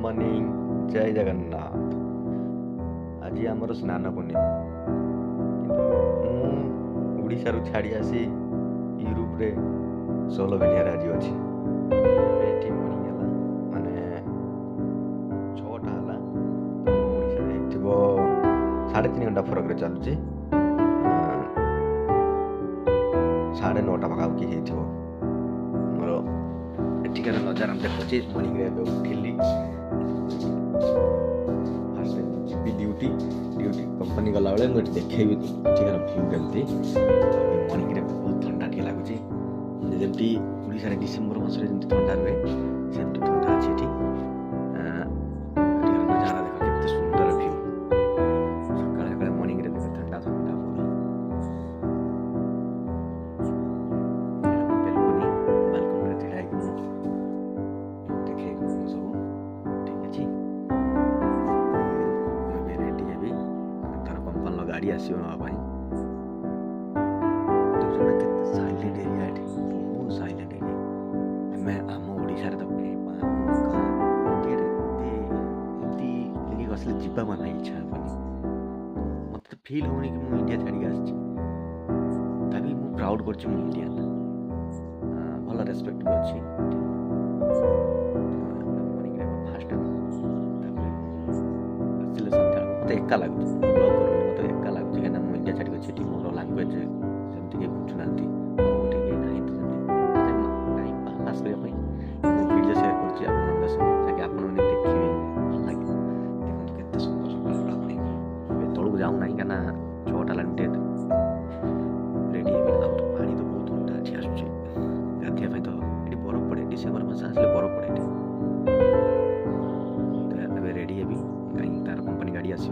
Morning जय जगन्नाथ। आज आमर स्नान पूर्णिमा किंतु ओडिशा रु छाड़ी आसी यूरोप रे 16 भेनिया आज अच्छी एठी मॉर्निंग हला माने 6टा हला तो ओडिशा रे थिबो 3.5 घंटा फरक रे चलुची 9:30 पाखापाखि ହେଇଥିବ ମୋର ଏଠିକାର ନଜାରା ଦେଖୁଛି। ମର୍ଣ୍ଣିଂରେ ଏବେ ଉଠିଲି, ଫାଷ୍ଟ ଯିବି ଡ୍ୟୁଟି କମ୍ପାନୀ ଗଲାବେଳେ ମୁଁ ଏଠି ଦେଖେଇବି ଏଠିକାର ଭ୍ୟୁ କେମିତି। ମର୍ଣ୍ଣିଂରେ ବହୁତ ଥଣ୍ଡା ଟିକେ ଲାଗୁଛି, ଯେମିତି ଓଡ଼ିଶାରେ ଡିସେମ୍ବର ମାସରେ ଯେମିତି ଥଣ୍ଡା ରୁହେ ସେମିତି ଥଣ୍ଡା ଅଛି ଏଠି। ଏଠିକାର ନଜାରା ଦେଖ କେତେ ସୁନ୍ଦର ଭ୍ୟୁ। ସକାଳେ ସକାଳେ ମର୍ଣ୍ଣିଂରେ ଦେଖ ଥଣ୍ଡା ପୁରା गाड़ी आसो नापी केते साइलेंट एरिया एठी, बहुत साइलेंट एरिया। मैं आम ओडिशा रे तो एमती कसले जीवा मन इच्छा हेनी, मत फिल होनी कि मुझे इंडिया छाड़ी आसी तभी मु प्राउड कर इंडियन। भल रेस्पेक्ट भी अच्छी फास्ट आसिले सन्ध्या मत एका लगुच मत एका लगुच कहीं मुझे इंडिया छाड़ी अच्छी मोर लांगुएज सेमती किए बुझुना टाइम पास करने वीडियो सेयार कर देखिए भल लगे। देखो केते सुंदर सकाल तौक जाऊ ना क्या 6टा लगे रेडी है पानी तो बहुत ठंडा अच्छी आसुच्छी गाधिया तो ये बरफ पड़े डिसेम्बर मास आसले बरफ पड़े रेडी है कहीं तार कंपनी गाड़ी आस